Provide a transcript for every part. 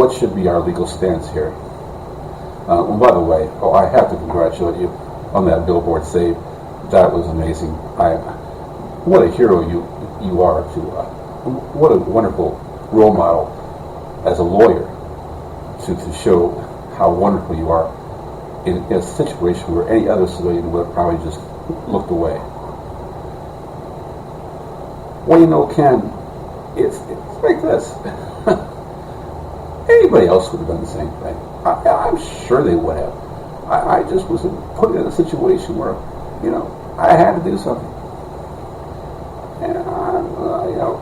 what should be our legal stance here? And by the way, I have to congratulate you on that billboard save. That was amazing. What a hero you are to. What a wonderful role model as a lawyer to show how wonderful you are in a situation where any other civilian would have probably just looked away. Well, you know, Ken, it's like this. Anybody else would have done the same thing. I'm sure they would have. I just was put in a situation where, you know, I had to do something. And, you know,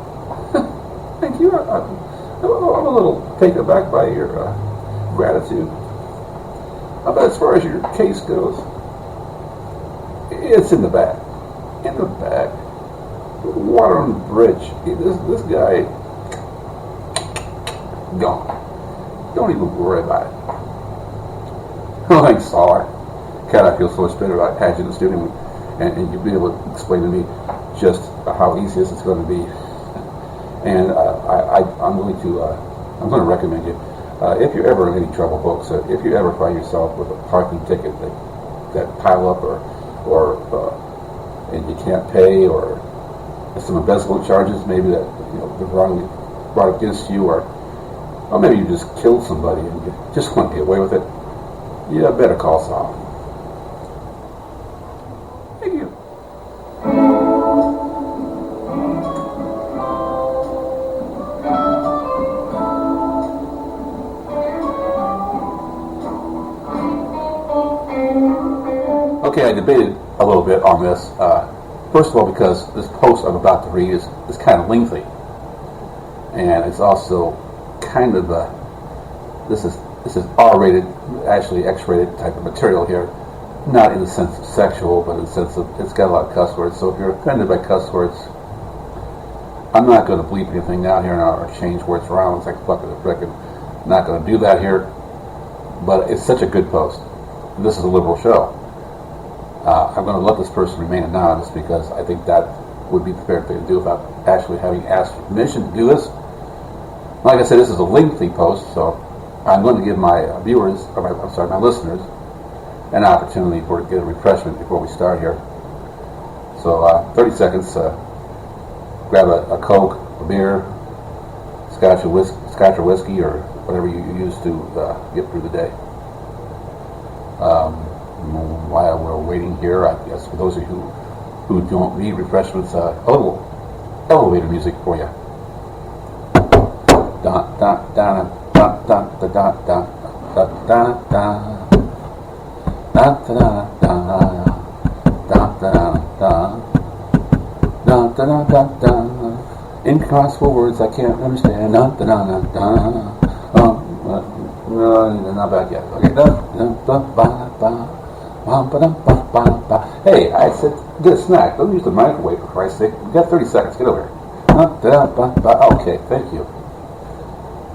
thank you. I'm a little taken aback by your gratitude. But as far as your case goes, it's in the back. In the back. Water on the bridge. This guy, gone. Don't even worry about it. Oh, thanks, Saul. Cat, I feel so much better about had you in the studio, and you'll be able to explain to me just how easy this is going to be. And I'm going to recommend you. If you're ever in any trouble, folks, if you ever find yourself with a parking ticket that pile up, or and you can't pay, or some embezzlement charges, maybe that they're wrongly brought against you, or maybe you just killed somebody and you just want to get away with it, you better call Saul. Thank you. Okay, I debated a little bit on this. First of all, because this post I'm about to read is kind of lengthy, and it's also kind of this is R-rated, actually X-rated type of material here, not in the sense of sexual, but in the sense of it's got a lot of cuss words. So if you're offended by cuss words, I'm not going to bleep anything out here or change words around. It's like fucking a frickin'. I'm not going to do that here. But it's such a good post. This is a liberal show. I'm going to let this person remain anonymous because I think that would be the fair thing to do without actually having asked for permission to do this. Like I said, this is a lengthy post, so I'm going to give my viewers, or my listeners, an opportunity to get a refreshment before we start here. So 30 seconds, grab a Coke, a beer, scotch or whiskey, or whatever you use to get through the day. While we're waiting here, I guess for those of you who don't need refreshments, a little elevator music for you. Da da da da da da da da da da da da da da da. Incomprehensible words I can't understand. Da da da da. No, not back yet. Okay. Da da ba ba. Hey, I said get a snack. Don't use the microwave for Christ's sake. You got 30 seconds. Get over here. Okay, thank you.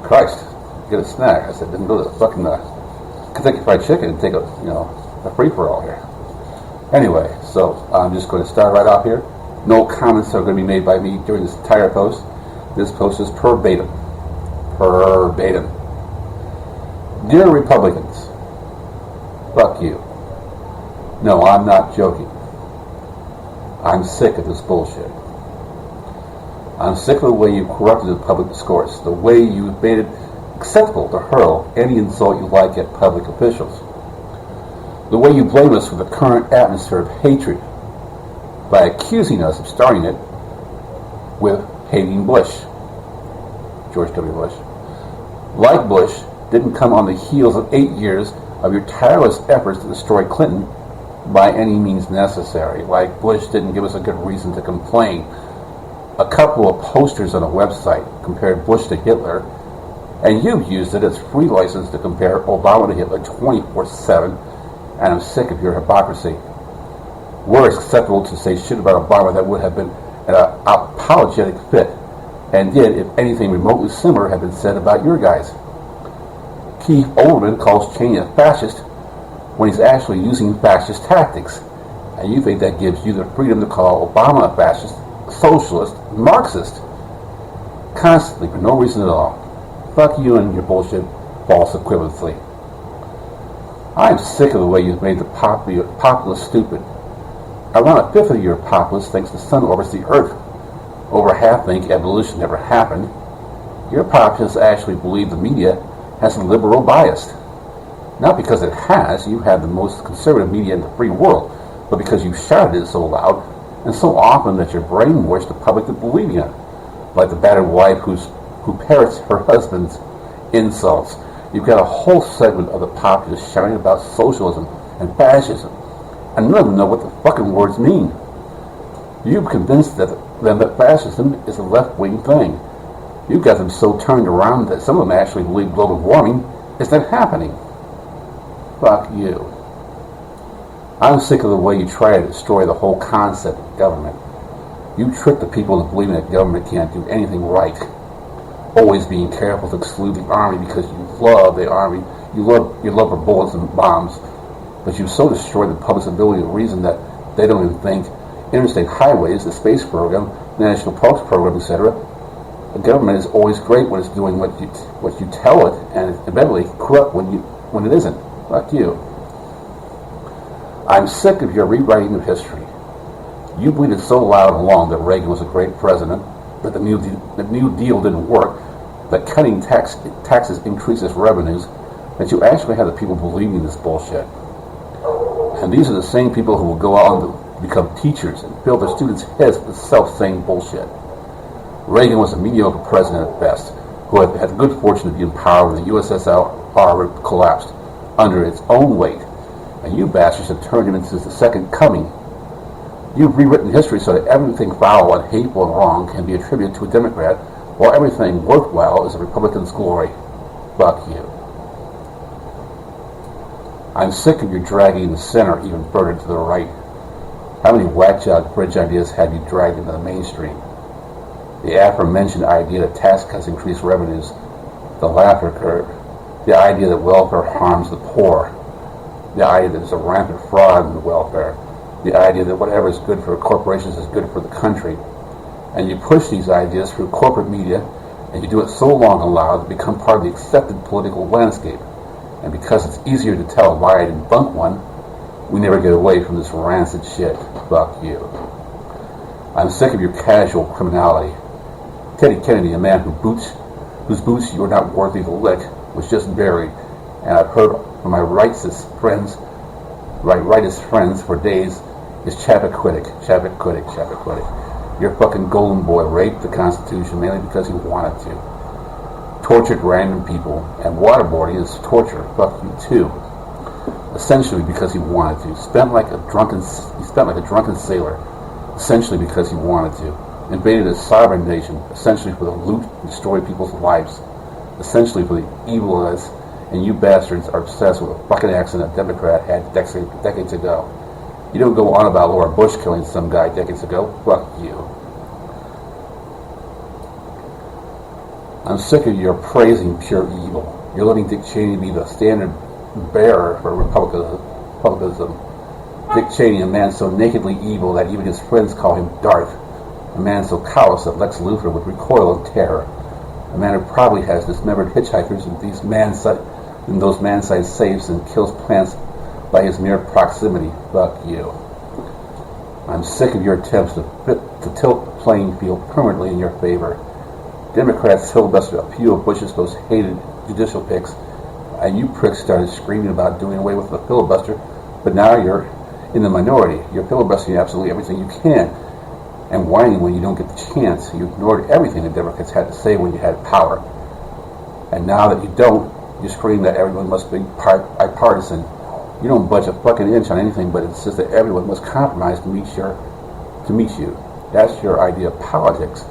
Christ, get a snack. I said didn't go to the fucking Kentucky Fried Chicken and take a free for all here. Anyway, so I'm just going to start right off here. No comments are going to be made by me during this entire post. This post is verbatim. Verbatim. Dear Republicans, fuck you. No, I'm not joking. I'm sick of this bullshit. I'm sick of the way you've corrupted the public discourse, the way you've made it acceptable to hurl any insult you like at public officials, the way you blame us for the current atmosphere of hatred by accusing us of starting it with hating Bush, George W. Bush. Like Bush, didn't come on the heels of 8 years of your tireless efforts to destroy Clinton by any means necessary. Like Bush didn't give us a good reason to complain. A couple of posters on a website compared Bush to Hitler, and you've used it as free license to compare Obama to Hitler 24/7, and I'm sick of your hypocrisy. Were it acceptable to say shit about Obama that would have been an apologetic fit, and did, if anything remotely similar, have been said about your guys. Keith Olbermann calls Cheney a fascist when he's actually using fascist tactics, and you think that gives you the freedom to call Obama a fascist, socialist, Marxist, constantly for no reason at all. Fuck you and your bullshit false equivalency. I am sick of the way you've made the populace stupid. Around a fifth of your populace thinks the sun orbits the earth. Over half think evolution never happened. Your populace actually believe the media has a liberal bias. Not because it has, you have the most conservative media in the free world, but because you shouted it so loud and so often that you're brainwashed the public to believing it. Like the battered wife who parrots her husband's insults. You've got a whole segment of the populace shouting about socialism and fascism, and none of them know what the fucking words mean. You've convinced them that fascism is a left-wing thing. You've got them so turned around that some of them actually believe global warming is not happening. Fuck you. I'm sick of the way you try to destroy the whole concept of government. You trick the people into believing that government can't do anything right. Always being careful to exclude the army because you love the army. You love for bullets and bombs. But you've so destroyed the public's ability to reason that they don't even think interstate highways, the space program, national parks program, etc. The government is always great when it's doing what you tell it, and it's inevitably corrupt when it isn't. Fuck you. I'm sick of your rewriting of history. You bleated so loud and long that Reagan was a great president, that the New Deal didn't work, that cutting taxes increases revenues, that you actually have the people believing this bullshit. And these are the same people who will go out and become teachers and fill their students' heads with self-same bullshit. Reagan was a mediocre president at best, who had the good fortune to be in power when the USSR collapsed under its own weight, and you bastards have turned him into the second coming. You've rewritten history so that everything foul and hateful and wrong can be attributed to a Democrat, while everything worthwhile is a Republican's glory. Fuck you. I'm sick of your dragging the center even further to the right. How many whack-job fringe ideas have you dragged into the mainstream? The aforementioned idea that tax cuts increase revenues, the laughter curve, the idea that welfare harms the poor, the idea that there's a rampant fraud in the welfare, the idea that whatever is good for corporations is good for the country. And you push these ideas through corporate media, and you do it so long and loud to become part of the accepted political landscape. And because it's easier to tell a lie than debunk one, we never get away from this rancid shit. Fuck you. I'm sick of your casual criminality. Teddy Kennedy, a man whose boots you are not worthy to lick, was just buried, and I've heard from my rightist friends for days is Chappaquiddick. Your fucking golden boy raped the Constitution mainly because he wanted to. Tortured random people, and waterboarding is torture. Fuck you too. Essentially because he wanted to. Spent like a drunken sailor. Essentially because he wanted to. Invaded a sovereign nation, essentially for the loot and destroy people's lives. Essentially for the evil that is, and you bastards are obsessed with a fucking accent a Democrat had decades ago. You don't go on about Laura Bush killing some guy decades ago. Fuck you. I'm sick of your praising pure evil. You're letting Dick Cheney be the standard bearer for republicanism. Dick Cheney, a man so nakedly evil that even his friends call him Darth. A man so callous that Lex Luthor would recoil in terror. A man who probably has dismembered hitchhikers in those man-sized safes and kills plants by his mere proximity. Fuck you. I'm sick of your attempts to tilt the playing field permanently in your favor. Democrats filibustered a few of Bush's most hated judicial picks, and you pricks started screaming about doing away with the filibuster, but now you're in the minority. You're filibustering absolutely everything you can, and whining when you don't get the chance. You ignored everything the Democrats had to say when you had power. And now that you don't, you scream that everyone must be bipartisan. You don't budge a fucking inch on anything but insist that everyone must compromise to meet you. That's your idea of politics.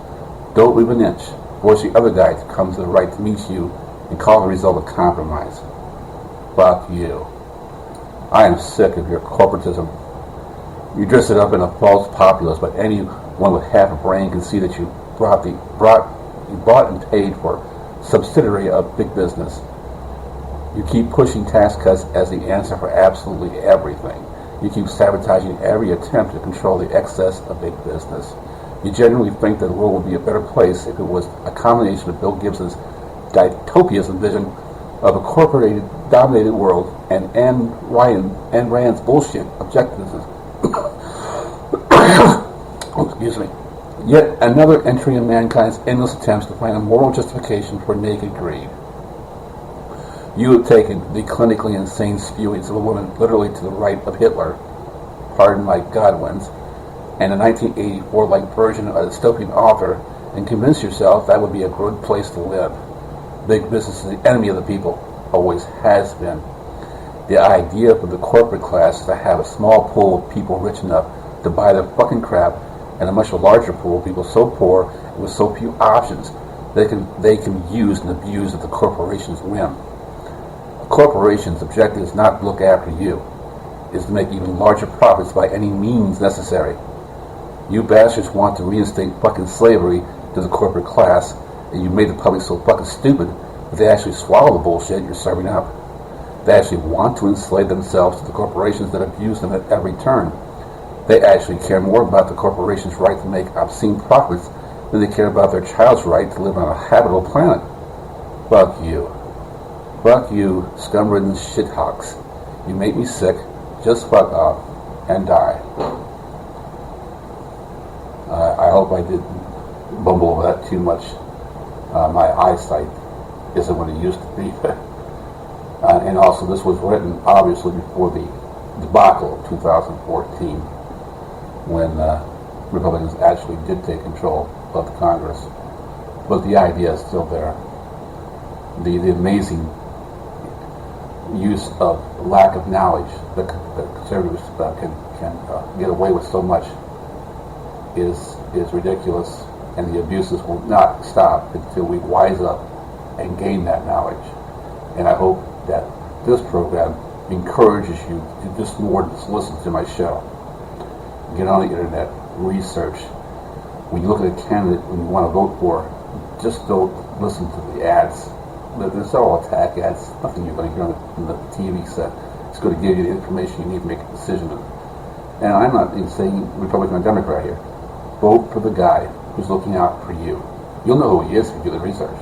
Don't leave an inch. Force the other guy to come to the right to meet you and call the result a compromise. Fuck you. I am sick of your corporatism. You dress it up in a false populace, but anyone with half a brain can see that you bought and paid for subsidiary of big business. You keep pushing tax cuts as the answer for absolutely everything. You keep sabotaging every attempt to control the excess of big business. You genuinely think that the world would be a better place if it was a combination of Bill Gibson's dystopian vision of a corporated, dominated world, and Ayn Rand's bullshit objectives. Excuse me. Yet another entry in mankind's endless attempts to find a moral justification for naked greed. You have taken the clinically insane spewings of a woman literally to the right of Hitler, pardon my Godwins, and a 1984-like version of a dystopian author, and convince yourself that would be a good place to live. Big business is the enemy of the people, always has been. The idea for the corporate class is to have a small pool of people rich enough to buy their fucking crap, and a much larger pool of people so poor and with so few options they can use and abuse at the corporation's whim. A corporation's objective is not to look after you, is to make even larger profits by any means necessary. You bastards want to reinstate fucking slavery to the corporate class, and you made the public so fucking stupid that they actually swallow the bullshit you're serving up. They actually want to enslave themselves to the corporations that abuse them at every turn. They actually care more about the corporation's right to make obscene profits than they care about their child's right to live on a habitable planet. Fuck you. Fuck you, scum-ridden shithawks. You make me sick. Just fuck off and die. I hope I didn't bumble over that too much. My eyesight isn't what it used to be. And also, this was written, obviously, before the debacle of 2014, when Republicans actually did take control of the Congress. But the idea is still there. The amazing use of lack of knowledge that conservatives can get away with so much is ridiculous, and the abuses will not stop until we wise up and gain that knowledge. And I hope that this program encourages you to just more than just listen to my show. Get on the internet, research. When you look at a candidate when you want to vote for, just don't listen to the ads. There's all attack ads. Nothing you're going to hear on the TV set. It's going to give you the information you need to make a decision. And I'm not even saying Republican or Democrat here. Vote for the guy who's looking out for you. You'll know who he is if you do the research.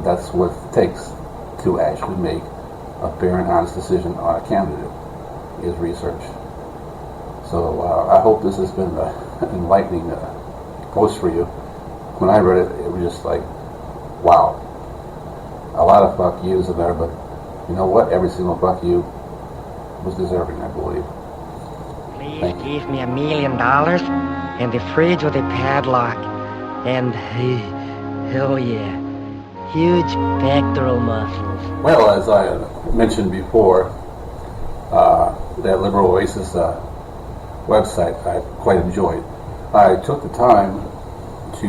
That's what it takes to actually make a fair and honest decision on a candidate, is research. So I hope this has been an enlightening post for you. When I read it, it was just like, wow. A lot of fuck yous in there, but you know what? Every single fuck you was deserving, I believe. Please give me $1 million and the fridge with a padlock and, hell yeah, huge pectoral muscles. Well, as I mentioned before, that Liberal Oasis website I quite enjoyed. I took the time to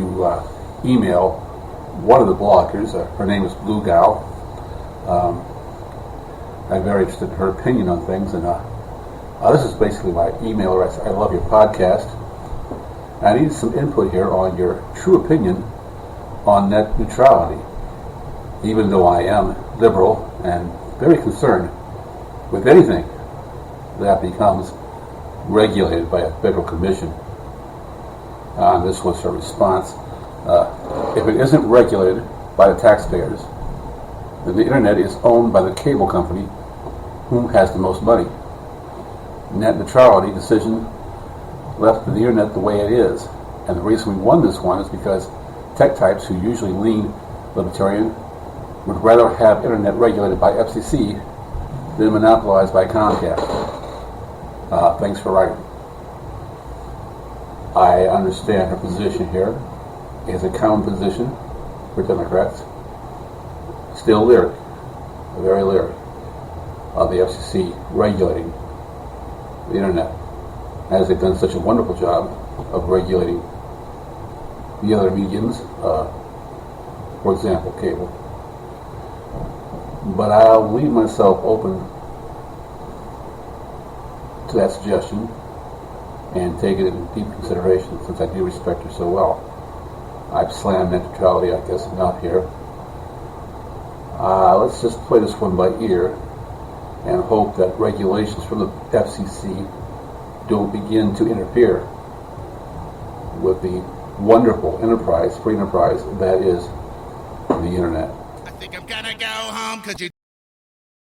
email one of the bloggers. Her name is Blue Gal. I'm very interested in her opinion on things, and this is basically my email address. I love your podcast. I need some input here on your true opinion on net neutrality. Even though I am liberal and very concerned with anything that becomes regulated by a federal commission. This was her response. If it isn't regulated by the taxpayers, then the internet is owned by the cable company who has the most money. Net neutrality decision left the internet the way it is. And the reason we won this one is because tech types who usually lean libertarian would rather have internet regulated by FCC than monopolized by Comcast. Thanks for writing. I understand her position here is a common position for Democrats. Still lyric, very lyric, of the FCC regulating the internet, as they've done such a wonderful job of regulating the other mediums, for example, cable. But I'll leave myself open to that suggestion and take it into deep consideration, since I do respect her so well. I've slammed net neutrality, I guess, enough here. Let's just play this one by ear and hope that regulations from the FCC don't begin to interfere with the wonderful enterprise, free enterprise, that is the internet. mom because you